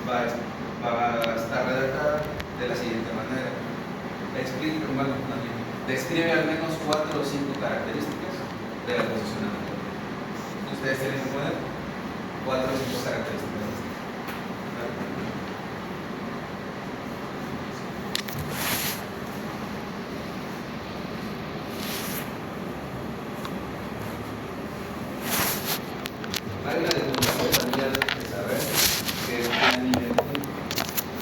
va a estar redactada de la siguiente manera. Describe al menos 4 o 5 características de la posición anatómica. Ustedes tienen que poner 4 o 5 características. Hay una definición también de saber que es planimetría.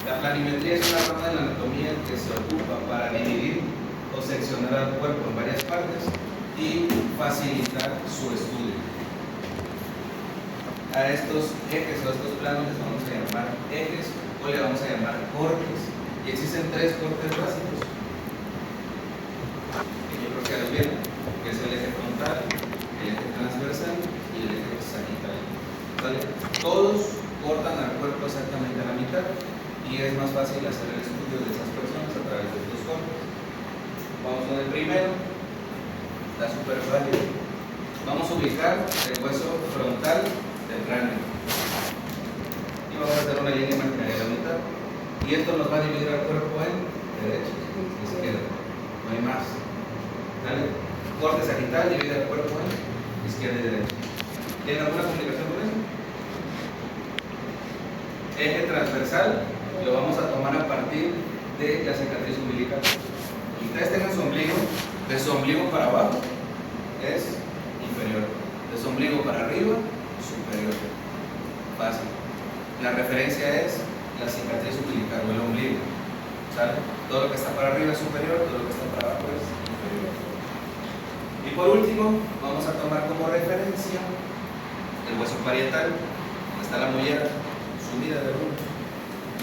La planimetría es una rama de la anatomía que se ocupa para dividir o seccionar al cuerpo en varias partes y facilitar su estudio. A estos ejes o a estos planos les vamos a llamar ejes o le vamos a llamar cortes. Y existen 3 cortes básicos que yo creo que ya los vieron, que es el eje frontal, el eje transversal y el eje sagital. ¿Vale? Todos cortan al cuerpo exactamente a la mitad y es más fácil hacer el estudio de esas personas a través de estos cortes. Vamos con el primero, está súper fácil. Vamos a ubicar el hueso frontal del cráneo y vamos a hacer una línea imaginaria a la mitad y esto nos va a dividir al cuerpo en derecha y izquierda, no hay más. ¿Vale? Corte sagital divide al cuerpo en izquierda y derecha. ¿Tienen alguna complicación con eso? Eje transversal lo vamos a tomar a partir de la cicatriz umbilical. Y ustedes tengan su ombligo, de su ombligo para abajo es inferior, de su ombligo para arriba superior. Fácil. La referencia es la cicatriz umbilical o el ombligo. ¿Sale? Todo lo que está para arriba es superior, todo lo que está para abajo es inferior. Y por último, vamos a tomar como referencia el hueso parietal, donde está la mollera sumida de uno.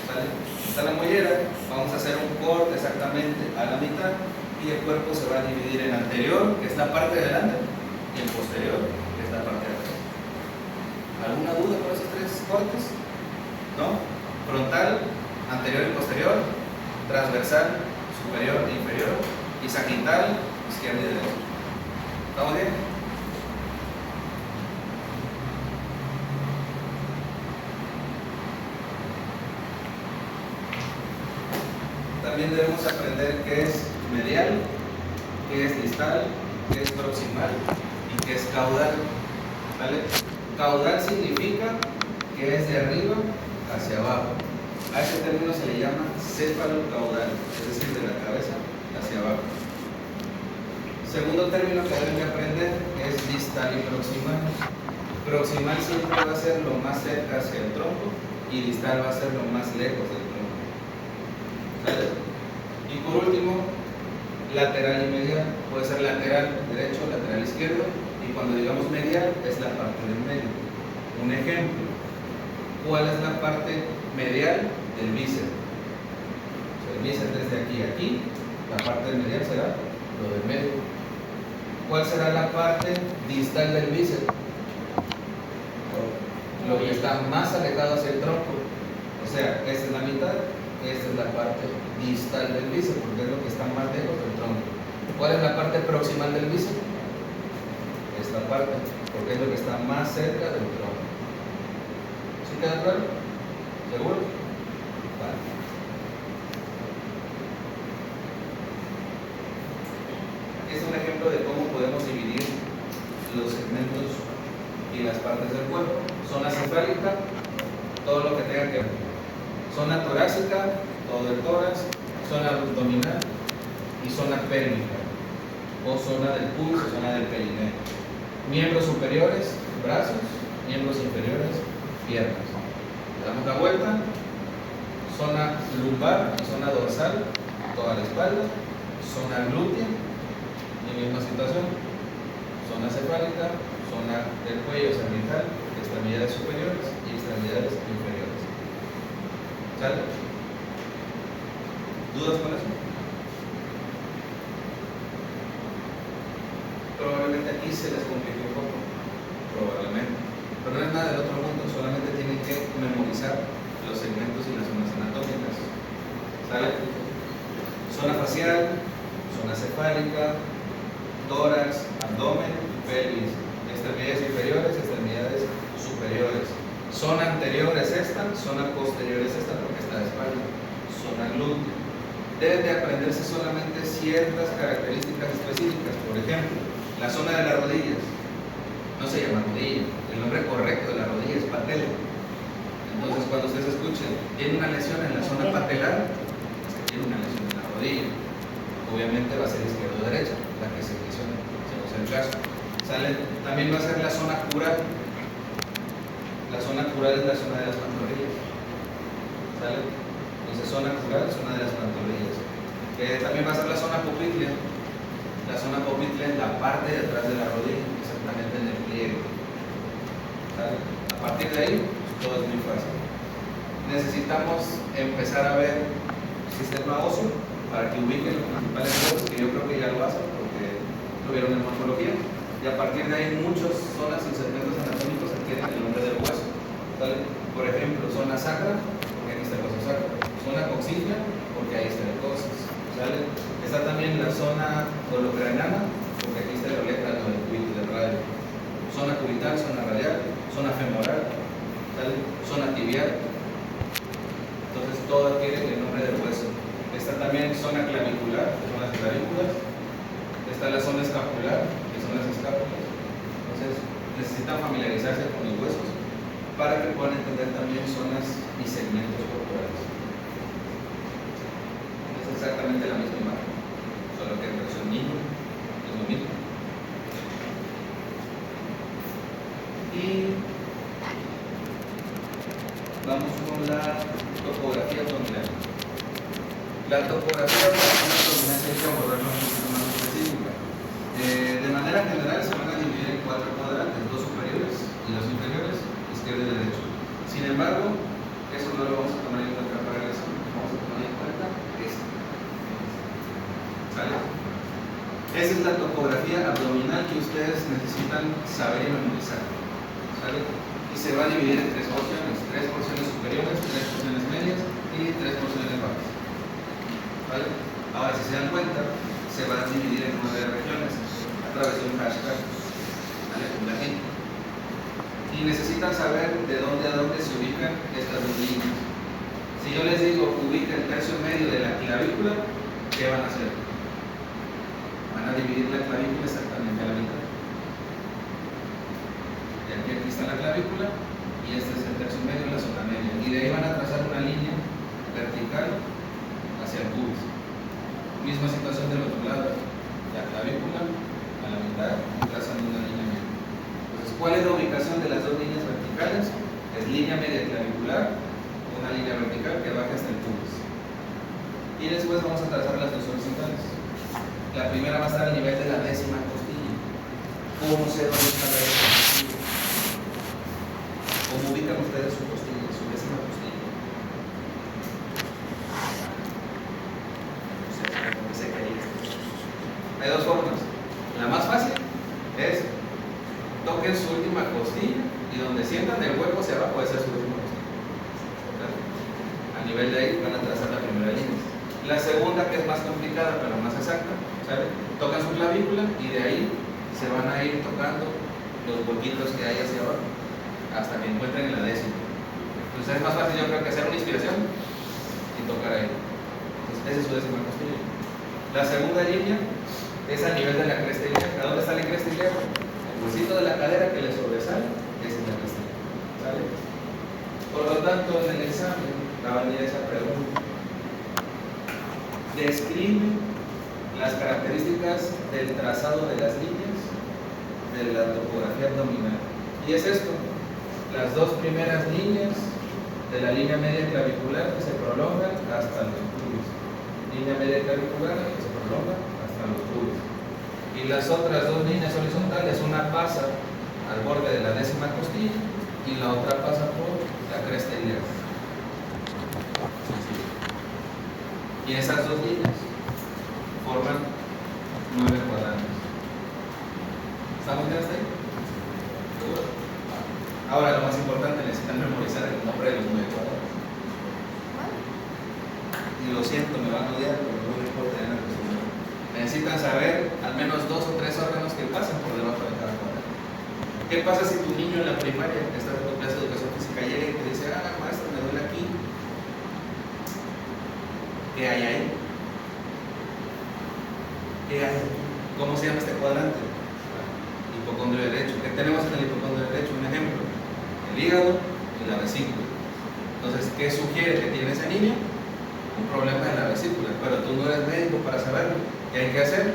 ¿Sale? Está la mollera, vamos a hacer un corte exactamente a la mitad y el cuerpo se va a dividir en anterior, que es la parte de delante, y en posterior, que es la parte de atrás. ¿Alguna duda con esos 3 cortes? ¿No? Frontal, anterior y posterior, transversal, superior e inferior, y sagital, izquierda y derecha. ¿Estamos bien? También debemos aprender qué es medial, qué es distal, qué es proximal y qué es caudal. ¿Vale? Caudal significa que es de arriba hacia abajo. A ese término se le llama céfalo-caudal, es decir, de la cabeza hacia abajo. Segundo término que deben de aprender es distal y proximal. Proximal siempre va a ser lo más cerca hacia el tronco y distal va a ser lo más lejos del tronco. ¿Vale? Y por último, lateral y medial. Puede ser lateral derecho, lateral izquierdo, y cuando digamos medial es la parte del medio. Un ejemplo, ¿cuál es la parte medial del bíceps? O sea, el bíceps desde aquí a aquí, la parte del medial será lo del medio. ¿Cuál será la parte distal del bíceps? Lo que está más alejado hacia el tronco. O sea, esta es la mitad, esta es la parte distal del bíceps, porque es lo que está más lejos del tronco. ¿Cuál es la parte proximal del bíceps? Esta parte, porque es lo que está más cerca del tronco. ¿Sí queda claro? ¿Seguro? Vale. Aquí es un ejemplo de cómo podemos dividir los segmentos y las partes del cuerpo. Zona cefálica, todo lo que tenga que ver. Zona torácica, todo el tórax. Zona abdominal y zona pélvica, o zona del pulso, zona del perineo. Miembros superiores, brazos. Miembros inferiores, piernas. Le damos la vuelta. Zona lumbar y zona dorsal, toda la espalda. Zona glútea, misma situación. Zona cefálica, zona del cuello cervical, extremidades superiores y extremidades inferiores. ¿Sale? ¿Dudas con eso? Probablemente aquí se les complique un poco, probablemente, pero no es nada del otro mundo, solamente tienen que memorizar los segmentos y las zonas anatómicas. ¿Sale? Zona facial, zona cefálica, tórax, abdomen, pelvis, extremidades inferiores, extremidades superiores, Zona anterior es esta, zona posterior es esta porque está de espalda. Zona glútea. Deben de aprenderse solamente ciertas características específicas. Por ejemplo, la zona de las rodillas. No se llama rodilla. El nombre correcto de la rodilla es patela. Entonces, cuando ustedes escuchen, tiene una lesión en la zona patelar, es que tiene una lesión en la rodilla. Obviamente va a ser izquierda o derecha, la que se lesione, según sea el caso. ¿Sale? También va a ser la zona cural. La zona cural es la zona de las pantorrillas. ¿Sale? Entonces, zona cural, zona de las pantorrillas. También va a ser la zona popliteo. La zona popliteo es la parte de atrás de la rodilla, exactamente en el pliegue. ¿Sale? A partir de ahí, todo es muy fácil. Necesitamos empezar a ver sistema óseo para que ubiquen los principales huesos, que yo creo que ya lo hacen porque lo vieron en morfología. Y a partir de ahí, muchas zonas y segmentos anatómicos adquieren el nombre del hueso. ¿Sale? Por ejemplo, zona sacra, porque ahí está el hueso sacro. Zona coxígea, porque ahí está el coxis. ¿Sale? Está también la zona holocraniana, porque aquí está el olecrano del cubitus del radio. Zona cubital, zona radial, zona femoral, ¿sale? Zona tibial. Entonces todo adquiere el nombre del hueso. Está también zona clavicular, que son las clavículas. Está la zona escapular, que son las escápulas. Entonces necesitan familiarizarse con los huesos para que puedan entender también zonas y segmentos corporales. Es exactamente la misma imagen, solo que en versión niño es lo mismo. Y vamos con la topografía abdominal. La topografía abdominal hay que abordarla un poquito más específica. De manera general se van a dividir en 4 cuadrantes, 2 superiores y 2 inferiores, izquierdo y derecho. Sin embargo, eso no lo vamos a tomar en cuenta para el examen, vamos a tomar en cuenta esto. ¿Sale? Esa es la topografía abdominal que ustedes necesitan saber y memorizar. ¿Sale? Y se va a dividir en 3 porciones, 3 porciones superiores, 3 porciones medias y 3 porciones bajas. ¿Vale? Ahora, si se dan cuenta, se van a dividir en 9 regiones a través de un hashtag. ¿Vale? La gente. Y necesitan saber de dónde a dónde se ubican estas dos líneas. Si yo les digo ubica el tercio medio de la clavícula, ¿qué van a hacer? Van a dividir la clavícula exactamente a la mitad. Y aquí está la clavícula y este es el tercio medio, la zona media. Y de ahí van a trazar una línea vertical hacia el pubis. Misma situación del otro lado, la clavícula a la mitad y trazando una línea media. Entonces, ¿cuál es la ubicación de las dos líneas verticales? Es línea media clavicular, una línea vertical que baja hasta el pubis. Y después vamos a trazar las dos horizontales. La primera va a estar a nivel de la 10ª costilla. ¿Cómo sé dónde está la 10ª costilla? ¿Cómo ubican ustedes su costilla, su 10ª costilla? Hay 2 formas. La más fácil es toquen su última costilla y donde sientan del hueco hacia abajo, esa es su última costilla. A nivel de ahí van a trazar la primera línea. La segunda, que es más complicada pero más exacta, ¿sabe? Tocan su clavícula y de ahí se van a ir tocando los huequitos que hay hacia abajo hasta que encuentren en la 10ª. Entonces es más fácil, yo creo, que hacer una inspiración y tocar ahí. Entonces esa es su 10ª costilla. La segunda línea es a nivel de la cresta ilíaca. ¿Dónde está la cresta ilíaca? El huesito de la cadera que le sobresale, esa es la cresta ilíaca. ¿Sale? Por lo tanto, en el examen va a venir esa pregunta. Describe las características del trazado de las líneas de la topografía abdominal. Y es esto, las 2 primeras líneas de la línea media clavicular que se prolongan hasta los pubis. Línea media clavicular que se prolonga hasta los pubis. Y las otras 2 líneas horizontales, una pasa al borde de la 10ª costilla y la otra pasa por la cresta ilíaca. Y esas 2 líneas forman 9 cuadrantes. ¿Estamos bien hasta ahí? ¿Seguro? Ahora, lo más importante, necesitan memorizar el nombre de los 9 cuadrantes. Y lo siento, me van a odiar, pero no me importa en la cuestión. Necesitan saber al menos 2 o 3 órganos que pasan por debajo de cada cuadrante. ¿Qué pasa si tu niño en la primaria, que está en tu clase de educación física, física llega y te dice, maestra, me duele aquí. ¿Qué hay ahí? ¿Qué hay ahí? ¿Cómo se llama este cuadrante? Hipocondrio derecho. ¿Qué tenemos en el hipocondrio derecho? Un ejemplo: el hígado y la vesícula. Entonces, ¿qué sugiere que tiene ese niño? Un problema de la vesícula, pero tú no eres médico para saberlo. ¿Qué hay que hacer?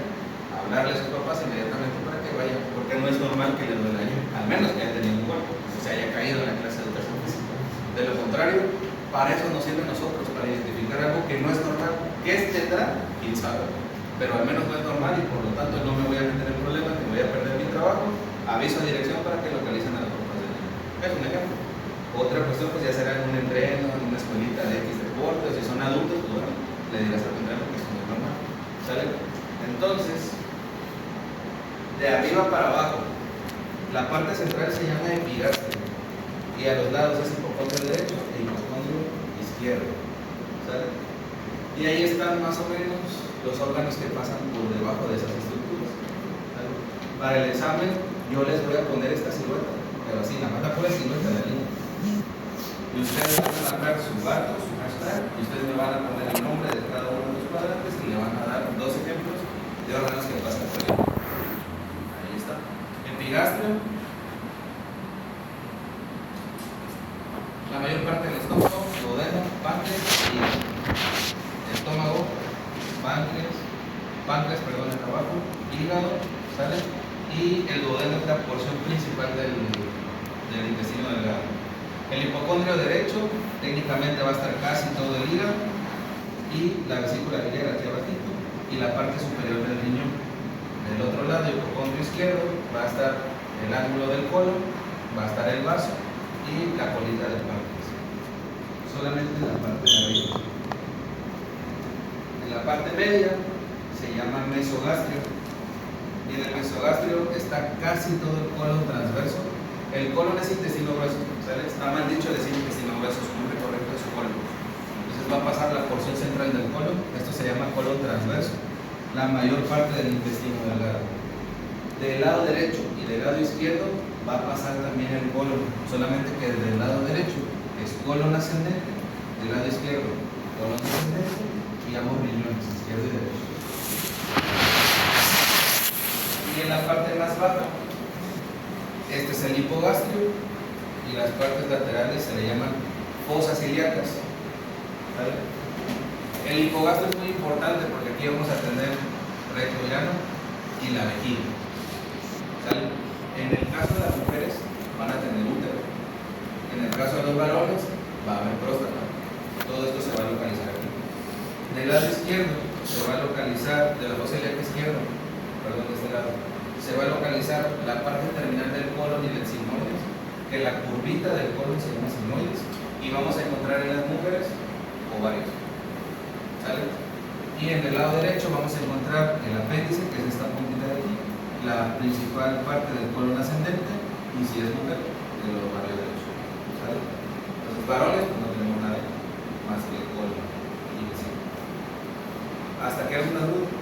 Hablarle a sus papás inmediatamente para que vayan, porque no es normal que le duele a niño, al menos que haya tenido un golpe, que se haya caído en la clase de educación física. De lo contrario, para eso nos sirve a nosotros, para identificar algo que no es normal. ¿Qué tendrá? ¿Quién sabe? Pero al menos no es normal y por lo tanto no me voy a meter en problemas, ni voy a perder mi trabajo. Aviso a dirección para que localicen a los papás del niño. Es un ejemplo. Otra cuestión pues ya será en un entreno, en una escuelita de X deportes, si son adultos, pues bueno, le dirás al entreno que eso no es normal. ¿Sale? Entonces, de arriba para abajo, la parte central se llama epigastrio y a los lados es hipocondrio derecho e hipocondrio izquierdo. ¿Sale? Y ahí están más o menos los órganos que pasan por debajo de esas estructuras. ¿Sale? Para el examen yo les voy a poner esta silueta, pero así, nada más la pura silueta de la línea. Y ustedes van a marcar su dato, su hashtag, y ustedes me van a poner el nombre de cada uno de los cuadrantes y le van a dar dos ejemplos de órganos que pasan por ahí. Ahí está. Epigastrio, la mayor parte del estómago, duodeno, páncreas y estómago, páncreas, acá abajo, hígado, ¿sale? Y el duodeno es la porción principal del intestino delgado. El hipocondrio derecho técnicamente va a estar casi todo el hígado y la vesícula biliar aquí abajito y la parte superior del riñón. Del otro lado, el hipocondrio izquierdo, va a estar el ángulo del colon, va a estar el vaso y la colita del páncreas. Solamente en la parte de arriba. En la parte media se llama mesogastrio y en el mesogastrio está casi todo el colon transverso. El colon es intestino grueso, ¿sale? Está mal dicho decir intestino grueso, su nombre correcto es colon. Entonces va a pasar la porción central del colon, esto se llama colon transverso, la mayor parte del intestino delgado. Del lado derecho y del lado izquierdo va a pasar también el colon, solamente que del lado derecho es colon ascendente, del lado izquierdo colon descendente y ambos riñones, izquierdo y derecho. Y en la parte más baja, este es el hipogastrio y las partes laterales se le llaman fosas ilíacas. ¿Vale? El hipogastrio es muy importante porque aquí vamos a tener recto llano y la vejiga. ¿Sale? En el caso de las mujeres van a tener útero. En el caso de los varones va a haber próstata. Todo esto se va a localizar aquí. Del lado izquierdo se va a localizar, de la fosa ilíaca izquierda, perdón, de este lado, se va a localizar la parte terminal del colon y del sigmoides, que la curvita del colon se llama sigmoides, y vamos a encontrar en las mujeres ovarios. ¿Sale? Y en el lado derecho vamos a encontrar el apéndice, que es esta puntita de aquí, la principal parte del colon ascendente, y si es mujer, el ovario derecho. ¿Sale? Entonces, varones, pues no tenemos nada más que el colon y el sigmoides. ¿Hasta que alguna duda?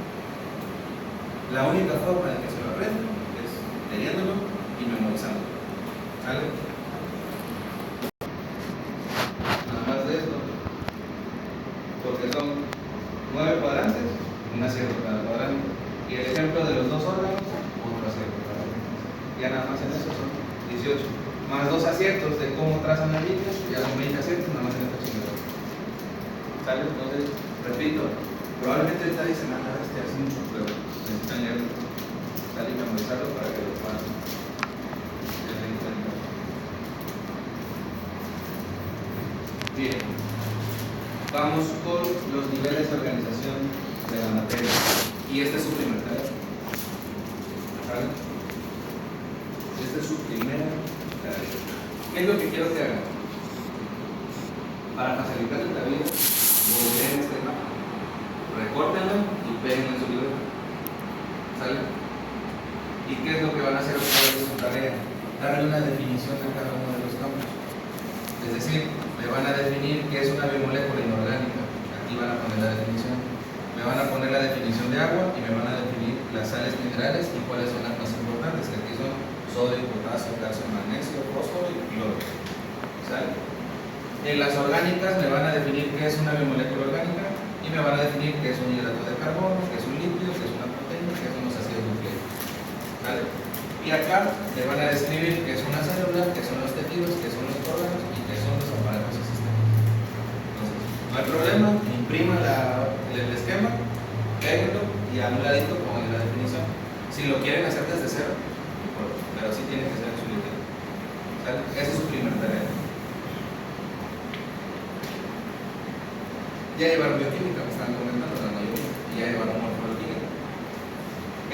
La única forma de que se lo aprenda es leyéndolo y memorizándolo. ¿Sale? Nada más de esto, porque son 9 cuadrantes, un acierto cada cuadrante. Y el ejemplo de los dos órganos, otro acierto cada uno. Ya nada más en eso son 18. Más 2 aciertos de cómo trazan las líneas, ya son 20 aciertos nada más en esta chingada. ¿Sale? Entonces, repito, probablemente ahorita dicen, hace mucho, pero necesitan leerlo, tal y memorizarlo para que lo puedan tener en cuenta. Bien, vamos con los niveles de organización de la materia. Y este es su primer tarea. ¿Vale? Esta es su primera tarea. ¿Qué es lo que quiero que hagan? Para facilitarles la vida, googleen este mapa, recórtenlo y peguen en su libreta. ¿Sale? ¿Y qué es lo que van a hacer ustedes en su tarea? Darle una definición a cada uno de los campos. Es decir, me van a definir qué es una biomolécula inorgánica. Aquí van a poner la definición. Me van a poner la definición de agua y me van a definir las sales minerales y cuáles son las más importantes, que aquí son sodio, potasio, calcio, magnesio, fósforo y cloro. ¿Sale? En las orgánicas me van a definir qué es una biomolécula orgánica y me van a definir qué es un hidrato de carbono, qué es un lípido, qué es una proteína, qué son los ácidos nucleicos. ¿Sale? Y acá me van a describir qué es una célula, qué son los tejidos, qué son los órganos y qué son los aparatos del sistema. Entonces, no hay problema, imprima el esquema, péguenlo y a un ladito pongan la definición. Si lo quieren hacer desde cero, pero sí tiene que ser en su libro. ¿Sale? Esa es su primera tarea. Ya llevaron bioquímica, me estaban comentando, la mayoría, y ya llevaron morfología.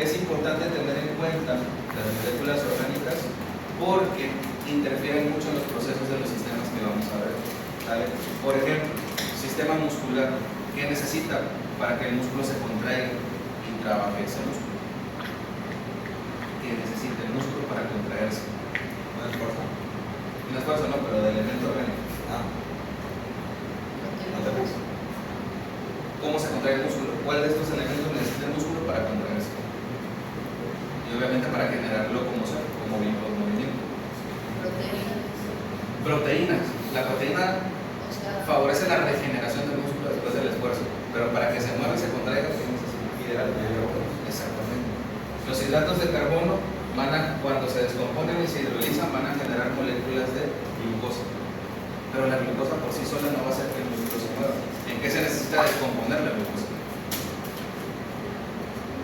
Es importante tener en cuenta las moléculas orgánicas porque interfieren mucho en los procesos de los sistemas que vamos a ver. ¿Vale? Por ejemplo, sistema muscular, ¿qué necesita para que el músculo se contraiga y trabaje ese músculo? ¿Qué necesita el músculo para contraerse? No es fuerza. No es fuerza, no, pero de elemento orgánico. No te ves. ¿Cómo se contrae el músculo? ¿Cuál de estos elementos necesita el músculo para contraerse? Y obviamente para generar locomoción, como movimiento. Proteínas. La proteína favorece la regeneración del músculo después del esfuerzo, pero para que se mueva y se contraiga, ¿qué necesita? Exactamente. Los hidratos de carbono cuando se descomponen y se hidrolizan, van a generar moléculas de glucosa. Pero la glucosa por sí sola no va a hacer que el músculo se mueva. ¿En qué se necesita descomponer la glucosa?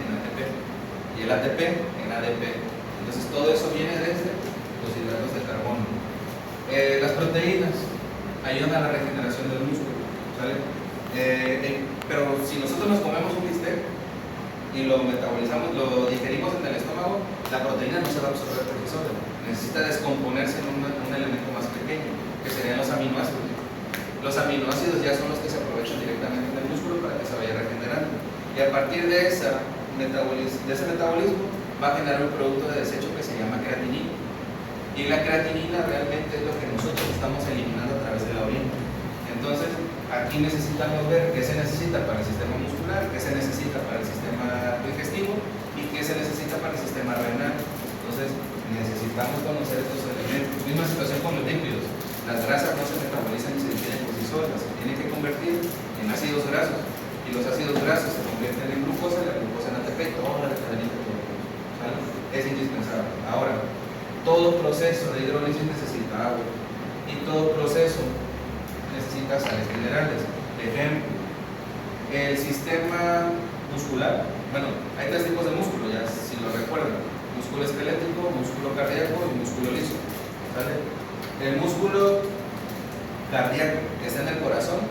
En ATP. Y el ATP en ADP. Entonces todo eso viene desde los hidratos de carbono. Las proteínas ayudan a la regeneración del músculo, ¿sale? Pero si nosotros nos comemos un bistec y lo metabolizamos, lo digerimos en el estómago, la proteína no se va a absorber por sí sola. Necesita descomponerse en un elemento más pequeño, que serían los aminoácidos. Los aminoácidos ya son los que se aprovechan directamente en el músculo para que se vaya regenerando. Y a partir de ese metabolismo va a generar un producto de desecho que se llama creatinina. Y la creatinina realmente es lo que nosotros estamos eliminando a través de la orina. Entonces, aquí necesitamos ver qué se necesita para el sistema muscular, qué se necesita para el sistema digestivo y qué se necesita para el sistema renal. Entonces, necesitamos conocer estos elementos. Misma situación con los lípidos. Las grasas no se metabolizan ni se digieren por sí solas, se tienen que convertir en ácidos grasos. Y los ácidos grasos se convierten en glucosa y la glucosa en ATP, toda la cadenita de glucosa. ¿Vale? Es indispensable. Ahora, todo proceso de hidrólisis necesita agua y todo proceso necesita sales minerales. Ejemplo, el sistema muscular. Bueno, hay tres tipos de músculo, ya si lo recuerdan: músculo esquelético, músculo cardíaco y músculo liso. ¿Sale? El músculo cardíaco que está en el corazón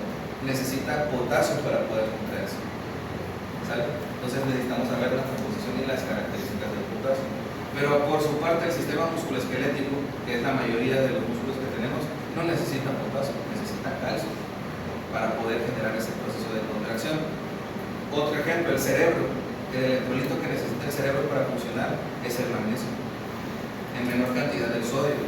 necesita potasio para poder contraerse. ¿Sale? Entonces necesitamos saber la composición y las características del potasio. Pero por su parte el sistema musculoesquelético, que es la mayoría de los músculos que tenemos, no necesita potasio, necesita calcio para poder generar ese proceso de contracción. Otro ejemplo, el cerebro. El electrolito que necesita el cerebro para funcionar es el magnesio, en menor cantidad del sodio.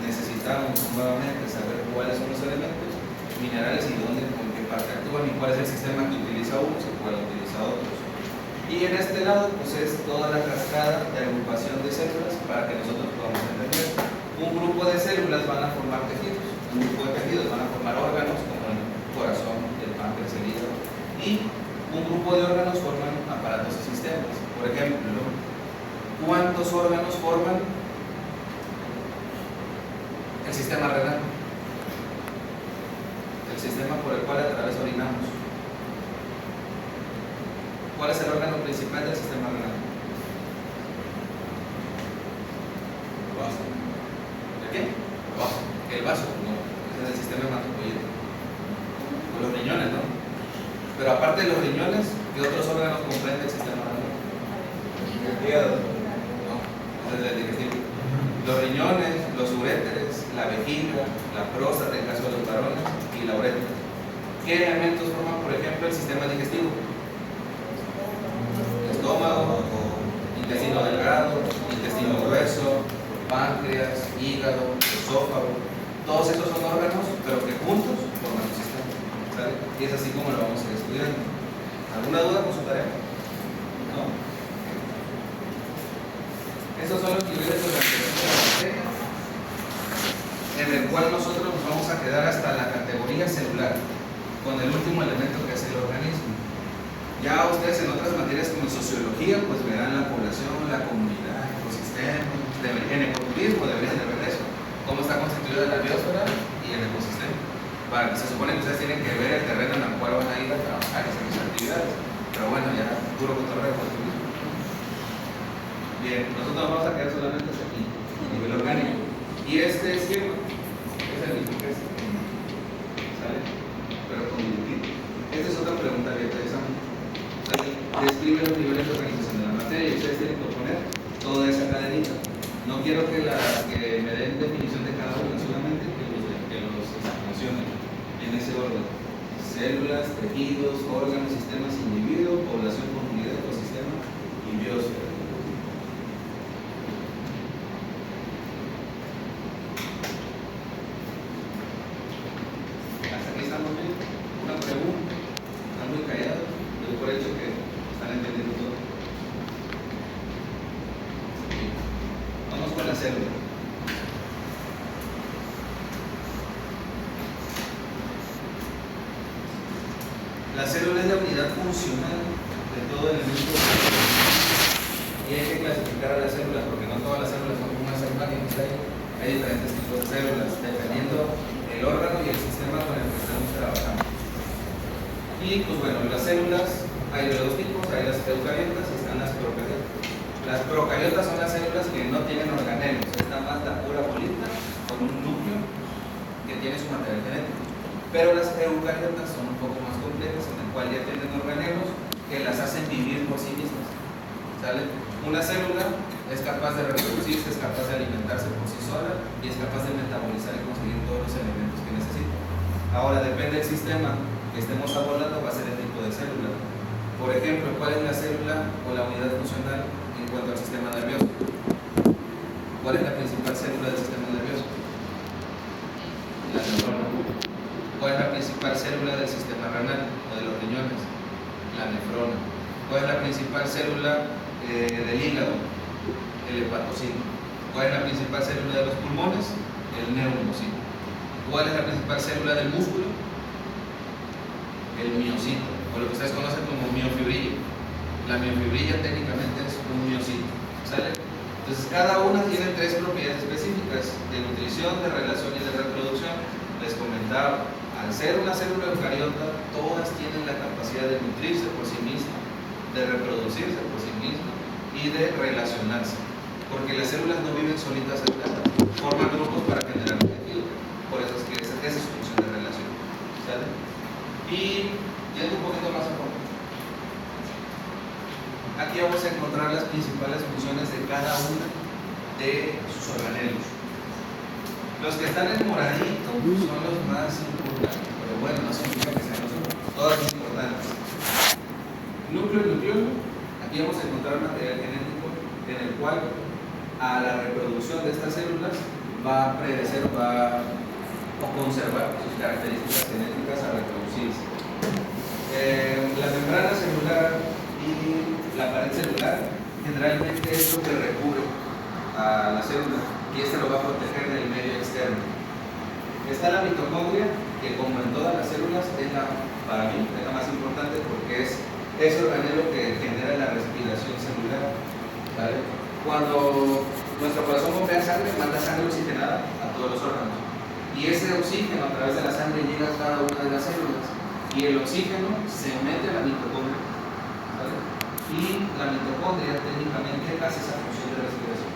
Necesitamos nuevamente saber cuáles son los elementos minerales y dónde, con qué parte actúan y cuál es el sistema que utiliza unos y cuál utiliza otros. Y en este lado pues es toda la cascada de agrupación de células para que nosotros podamos entender. Un grupo de células van a formar tejidos, un grupo de tejidos van a formar órganos como el corazón, el páncreas, el hígado, y un grupo de órganos forman aparatos y sistemas. Por ejemplo, ¿cuántos órganos forman el sistema renal? El sistema por el cual a través orinamos. ¿Cuál es el órgano principal del sistema renal? El vaso. ¿El qué? El vaso, no. Ese es el sistema hematopoyético. O los riñones, ¿no? Pero aparte de los riñones, ¿qué otros órganos comprende el sistema renal? El hígado. No, ese es el digestivo. Los riñones, los uréteres, la vejiga, la próstata en caso de los varones y la uretra. ¿Qué elementos forman, por ejemplo, el sistema digestivo? Estómago, intestino delgado, intestino grueso, páncreas, hígado, esófago. Todos estos son órganos, pero que juntos forman un sistema. ¿Sale? Y es así como lo vamos a ir estudiando. ¿Alguna duda con su tarea? ¿No? Estos son los que yo les organizo. en el cual nosotros nos vamos a quedar hasta la categoría celular, con el último elemento que es el organismo. Ya ustedes en otras materias como sociología, pues verán la población, la comunidad, el ecosistema, en ecoturismo deberían de ver eso, cómo está constituida la biosfera y el ecosistema. Se supone que ustedes tienen que ver el terreno en el cual van a ir a trabajar y hacer sus actividades, pero bueno, ya puro cotorreo por turismo. Bien, nosotros vamos a quedar solamente hasta aquí, a nivel orgánico. Y este esquema es el mismo que este, ¿sale? Pero con dividir. Esta es otra pregunta abierta de examen. Describe los niveles de organización de la materia y ustedes tienen que poner toda esa cadenita. No quiero que me den definición de cada uno, solamente que los mencionen en ese orden. Células, tejidos, órganos, sistemas, individuo, población, comunidad, ecosistema y biosfera. Hasta aquí estamos bien. Una pregunta. Están muy callados. Doy por hecho que están entendiendo todo. Bien. Vamos con la célula. La célula es la unidad funcional de todo elemento y hay que clasificar a las células porque no todas las células son como una célula hay diferentes tipos de células dependiendo el órgano y el sistema con el que estamos trabajando. Y pues bueno, las células hay de dos tipos, hay las eucariotas y están las procariotas. Las procariotas son las células que no tienen organelos, está más la pura bolita con un núcleo que tiene su material genético. Pero las eucariotas son un poco más complejas, en el cual ya tienen organelos que las hacen vivir por sí mismas. ¿Sale? Una célula es capaz de reproducirse, es capaz de alimentarse por sí sola y es capaz de metabolizar y conseguir todos los elementos que necesita. Ahora, depende del sistema que estemos abordando, va a ser el tipo de célula. Por ejemplo, ¿cuál es la célula o la unidad funcional en cuanto al sistema nervioso? ¿Cuál es la principal célula del sistema nervioso? La neurona. ¿Cuál es la principal célula del sistema renal o de los riñones? La nefrona. ¿Cuál es la principal célula del hígado? El hepatocito. ¿Cuál es la principal célula de los pulmones? El neumocito. ¿Cuál es la principal célula del músculo? El miocito, o lo que ustedes conocen como miofibrilla. La miofibrilla técnicamente es un miocito. ¿Sale? Entonces cada una tiene tres propiedades específicas de nutrición, de relación y de reproducción. Les comentaba, al ser una célula eucariota, todas tienen la capacidad de nutrirse por sí misma, de reproducirse por sí misma y de relacionarse. Porque las células no viven solitas aisladas, forman grupos para generar tejido. Por eso es que esa es su función de relación. ¿Sale? Y yendo un poquito más a fondo, aquí vamos a encontrar las principales funciones de cada una de sus organelos. Los que están en moradito son los más importantes, pero bueno, no significa que sean los otros, todas son importantes. Núcleo y nucleolo, aquí vamos a encontrar material genético en el cual a la reproducción de estas células va a predecer, va a conservar sus características genéticas a reproducirse. La membrana celular y la pared celular generalmente es lo que recubre a la célula y este lo va a proteger del medio externo. Está la mitocondria, que como en todas las células es para mí es la más importante porque es ese organelo que genera la respiración celular. ¿Vale? Cuando nuestro corazón bombea sangre, manda sangre oxigenada a todos los órganos y ese oxígeno a través de la sangre llega a cada una de las células y el oxígeno se mete a la mitocondria. ¿Vale? Y la mitocondria técnicamente hace esa función de respiración.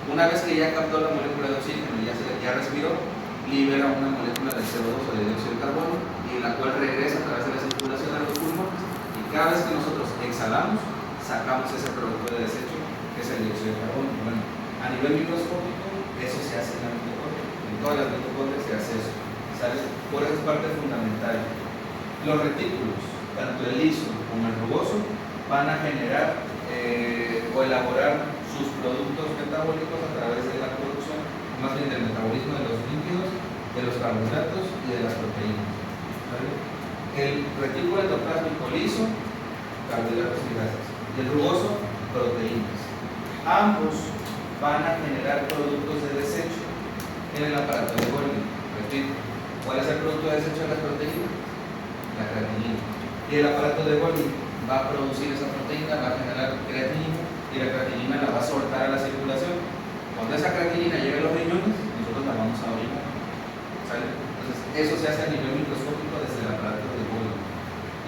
Una vez que ya captó la molécula de oxígeno y ya respiró, libera una molécula de CO2 o de dióxido de carbono y la cual regresa a través de la circulación a los pulmones y cada vez que nosotros exhalamos sacamos ese producto de desecho que es el dióxido de carbono. Bueno, a nivel microscópico eso se hace en la mitocondria, en todas las mitocondrias se hace eso, ¿sabes? Por eso es parte fundamental. Los retículos, tanto el liso como el rugoso, van a generar o elaborar sus productos metabólicos a través de la producción, más bien del metabolismo de los lípidos, de los carbohidratos y de las proteínas. ¿Vale? El retículo endoplásmico liso, carbohidratos y grasas, y el rugoso, proteínas. Ambos van a generar productos de desecho en el aparato de Golgi. Repito, ¿cuál es el producto de desecho de las proteínas? La creatinina. Y el aparato de Golgi va a producir esa proteína, va a generar creatinina y la creatinina la va a soltar a la circulación. Cuando esa creatinina llegue a los riñones, nosotros la vamos a orinar. ¿Sale? Entonces, eso se hace a nivel microscópico desde el aparato de Golgi.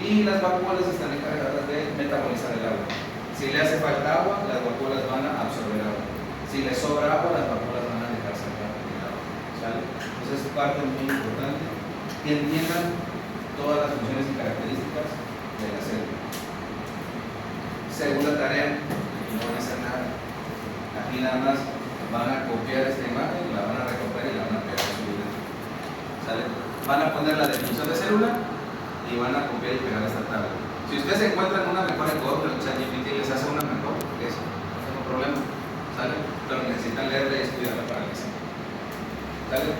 Y las vacuolas están encargadas de metabolizar el agua. Si le hace falta agua, las vacuolas van a absorber agua. Si le sobra agua, las vacuolas van a dejar sacar el agua. ¿Sale? Entonces es parte muy importante que entiendan todas las funciones y características de la célula. Segunda tarea, aquí no van a hacer nada. Aquí nada más van a copiar esta imagen, la van a recoger y la van a pegar en su video. ¿Sale? Van a poner la definición de célula y van a copiar y pegar esta tabla. Si ustedes encuentran una mejor en Google, el ChatGPT les hace una mejor, eso, no tengo problema. ¿Sale? Pero necesitan leerla y estudiarla para que sepan. ¿Sale?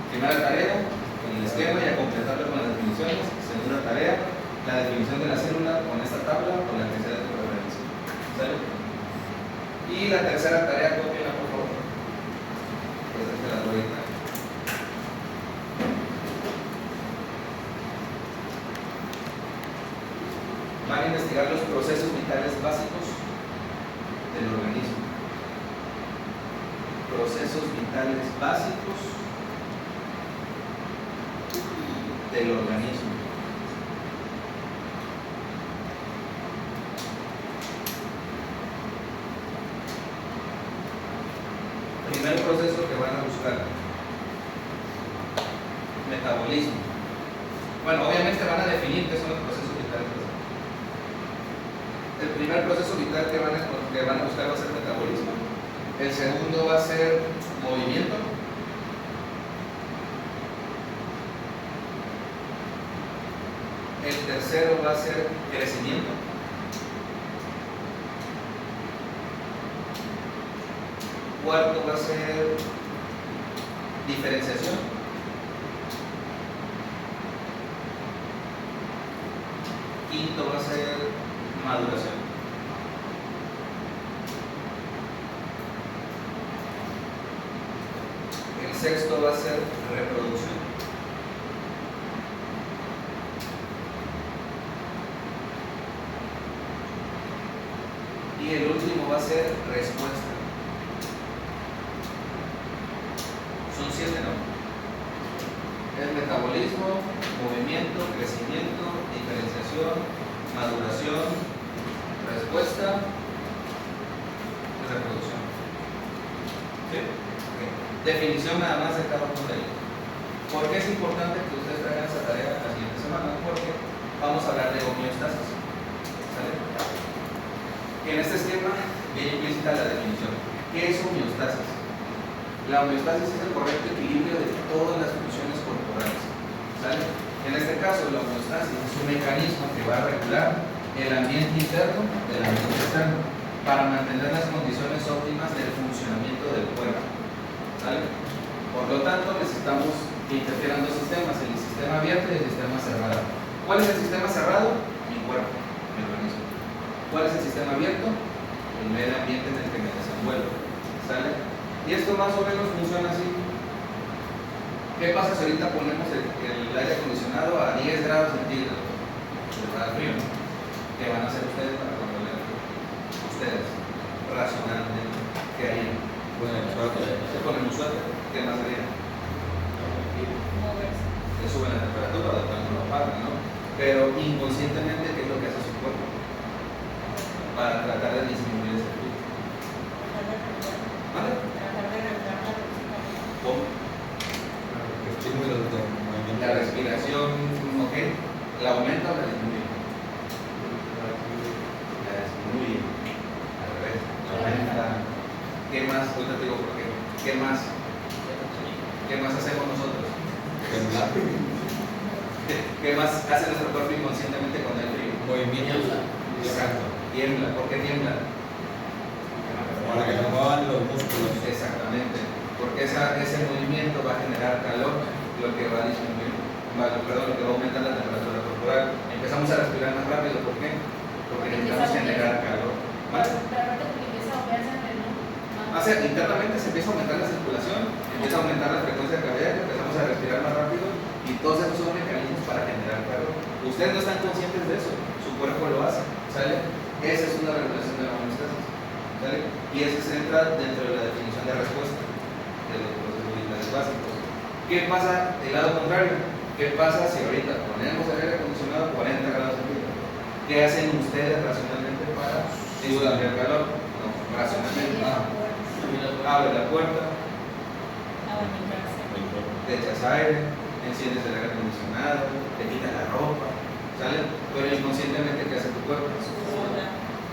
Primera tarea, con el esquema y a completarlo con las definiciones. Segunda tarea, la definición de la célula con esta tabla con la que sea de tu preferencia. ¿Sale? Y la tercera tarea, cópiala por favor. Esta se la doy ahorita. Van a investigar los procesos vitales básicos del organismo. Procesos vitales básicos del organismo. Primer proceso que van a buscar: metabolismo. Bueno, obviamente van a definir qué son los procesos vitales básicos. El primer proceso vital que van a buscar va a ser metabolismo. El segundo va a ser movimiento. El tercero va a ser crecimiento. Cuarto va a ser diferenciación. Quinto va a ser maduración. El sexto va a ser reproducción. Y el último va a ser respuesta. Son 7, ¿no? Es metabolismo, movimiento, crecimiento, diferenciación, maduración, respuesta y reproducción. ¿Sí? Okay. Definición nada más de cada uno de ellos. ¿Por qué es importante que ustedes traigan esa tarea la siguiente semana? Porque vamos a hablar de homeostasis. ¿Sale? En este esquema viene implícita la definición. ¿Qué es homeostasis? La homeostasis es el correcto equilibrio de todas las funciones corporales. ¿Sale? En este caso, la homeostasis es un mecanismo que va a regular el ambiente interno del ambiente externo para mantener las condiciones óptimas del funcionamiento del cuerpo. ¿Sale? Por lo tanto, necesitamos que interfieran dos sistemas, el sistema abierto y el sistema cerrado. ¿Cuál es el sistema cerrado? Mi cuerpo, mi organismo. ¿Cuál es el sistema abierto? El medio ambiente en el que me desenvuelvo. ¿Sale? Y esto más o menos funciona así. ¿Qué pasa si ahorita ponemos el aire acondicionado a 10 grados centígrados? Le va a dar frío, ¿no? ¿Qué van a hacer ustedes para controlar? Ustedes, racionalmente, ¿qué harían? Bueno, Se ponen un suéter, ¿qué más harían? Moverse. Le suben la temperatura, de tanto lo apagan, ¿no? Pero inconscientemente, ¿qué es lo que hace su cuerpo? Para tratar de disminuir ese frío. ¿Vale? Tratar de regular la respiración. ¿Cómo? estímulos de movimiento. La respiración, ¿ok? ¿La aumenta o la disminuye? La disminuye. Al revés. La aumenta. ¿Qué más? Ahorita te digo por qué. ¿Qué más? ¿Qué más hacemos nosotros? Temblar. ¿Qué más hace nuestro cuerpo inconscientemente con el frío? Movimiento. Exacto. Tiembla. ¿Por qué tiembla? Para que se muevan los músculos. Exactamente. Porque ese movimiento va a generar calor, lo que va a disminuir, lo que va a aumentar la temperatura corporal. Empezamos a respirar más rápido. ¿Por qué? Porque necesitamos generar calor. ¿Vale? Pero aparte porque empieza a ahogarse entre no. internamente se empieza a aumentar la circulación, empieza a aumentar la frecuencia cardíaca, empezamos a respirar más rápido y todos esos son mecanismos para generar calor. Ustedes no están conscientes de eso, su cuerpo lo hace, ¿sale? Esa es una regulación de la homeostasis, ¿sale? Y eso se entra dentro de la definición de respuesta de los procesos vitales básicos. ¿Qué pasa del lado contrario? ¿Qué pasa si ahorita ponemos el aire acondicionado a 40 grados centígrados? ¿Qué hacen ustedes racionalmente para disminuir el calor? No, racionalmente. Abre la puerta, te echas aire, enciendes el aire acondicionado, te quitas la ropa, ¿sale? Pero inconscientemente, ¿qué hace tu cuerpo?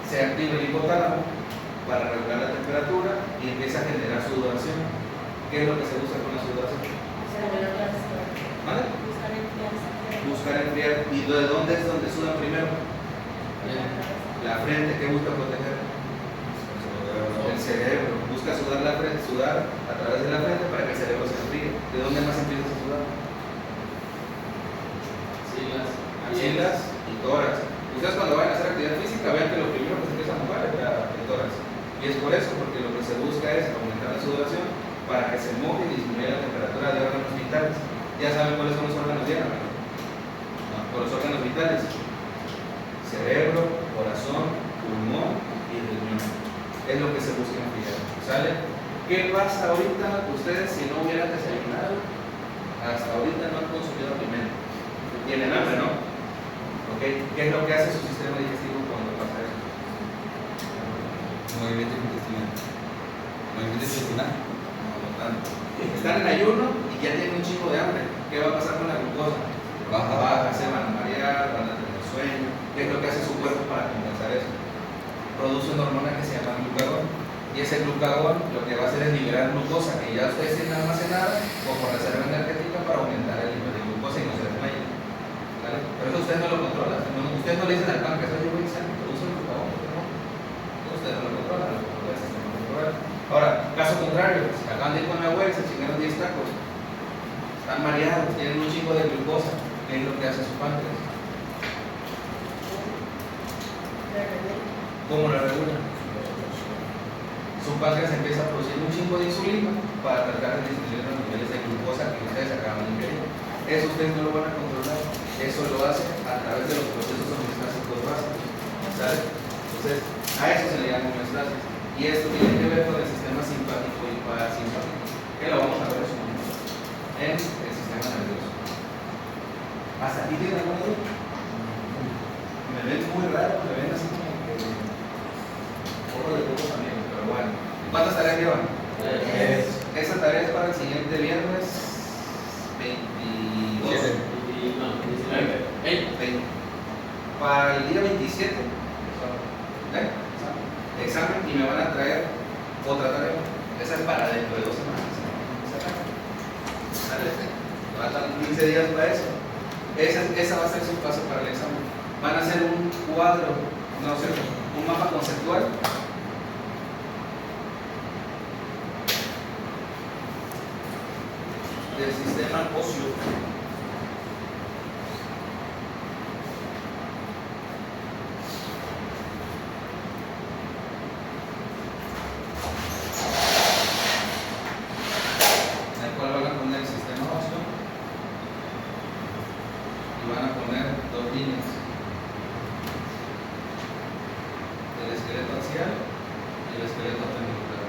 Se activa el hipotálamo para regular la temperatura y empieza a generar sudoración. ¿Qué es lo que se busca con la sudoración? ¿Vale? Buscar enfriar. ¿Y de dónde es donde sudan primero? La frente. ¿Qué busca proteger? El cerebro. Busca sudar la frente, sudar a través de la frente para que el cerebro se enfríe. ¿De dónde más empiezas a sudar? Axilas y tórax. Ustedes cuando vayan a hacer actividad física vean que lo primero que se empieza a mover es el tórax. Y es por eso, porque lo que se busca es aumentar la sudoración para que se moje y disminuya la temperatura de órganos vitales. Ya saben cuáles son los órganos vitales, ¿no? Por los órganos vitales: cerebro, corazón, pulmón y riñón. Es lo que se busca enfriar, ¿sale? ¿Qué pasa ahorita ustedes si no hubieran desayunado? Hasta ahorita no han consumido alimento. Tienen hambre, ¿no? ¿Okay? ¿Qué es lo que hace su sistema digestivo cuando pasa eso? Movimiento intestinal. Movimiento intestinal. No tanto. Están en ayuno y ya tienen un chingo de hambre. ¿Qué va a pasar con la glucosa? Baja, se van a marear, van a tener sueño. ¿Qué es lo que hace su cuerpo para compensar eso? Produce una hormona que se llama glucagón. Y ese glucagón lo que va a hacer es liberar glucosa que ya ustedes tienen almacenada como reserva energética para aumentar el nivel de glucosa y no se desmayen. ¿Vale? Pero eso ustedes no lo controlan. Ustedes no le dicen al páncreas: oye, voy a hacer produce el glucagón, ¿no? Ustedes no lo controlan, lo controla el sistema corporal. Ahora, caso contrario, si acaban de ir con la abuela y se chingaron 10 tacos, están mareados, tienen un chingo de glucosa. ¿Qué es lo que hace su páncreas? ¿Cómo la regula? Su páncreas empieza a producir un chingo de insulina para tratar de disminuir los niveles de glucosa que ustedes acaban de ingerir. Eso ustedes no lo van a controlar. Eso lo hace a través de los procesos homeostásicos básicos, ¿sabes? Entonces, a eso se le llama homeostasis. Y esto tiene que ver con el sistema simpático y parasimpático, que lo vamos a ver en el sistema nervioso. ¿Hasta aquí tienen alguna duda? Me ven muy raro, me ven así como que poco de pocos amigos, pero bueno. ¿Cuántas tareas llevan? Esa tarea es para el siguiente viernes 22. 20. Para el día 27. Examen, y me van a traer otra tarea. Esa es para dentro de 2 semanas. Faltan 15 días para eso. Esa va a ser su paso para el examen. Van a hacer un cuadro, no sé, un mapa conceptual del sistema óseo. En el cual van a poner el sistema óseo y van a poner 2 líneas: el esqueleto axial y el esqueleto appendicular.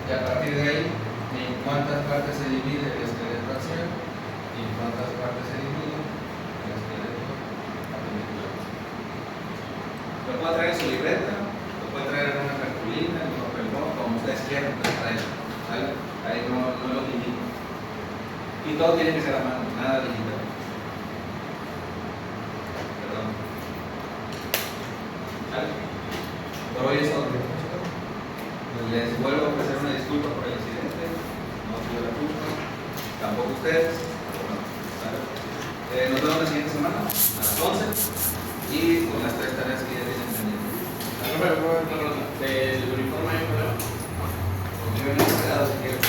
Y a partir de ahí, en cuántas partes se divide el esqueleto axial y en cuántas partes se divide el esqueleto appendicular. Lo puede traer en su libreta, lo puede traer en una cartulina, en un papel, como ustedes quieran, pero traen, ¿vale? Ahí no lo limito. Y todo tiene que ser a mano, nada digital. Perdón. ¿Vale? Por hoy es todo. Les vuelvo a ofrecer una disculpa por el incidente. No tuve la culpa, tampoco ustedes. Nos vemos la siguiente semana a las 11 y con las 3 tareas que ya tienen pendientes. ¿Del uniforme hay problema? Porque me han esperado si quieren.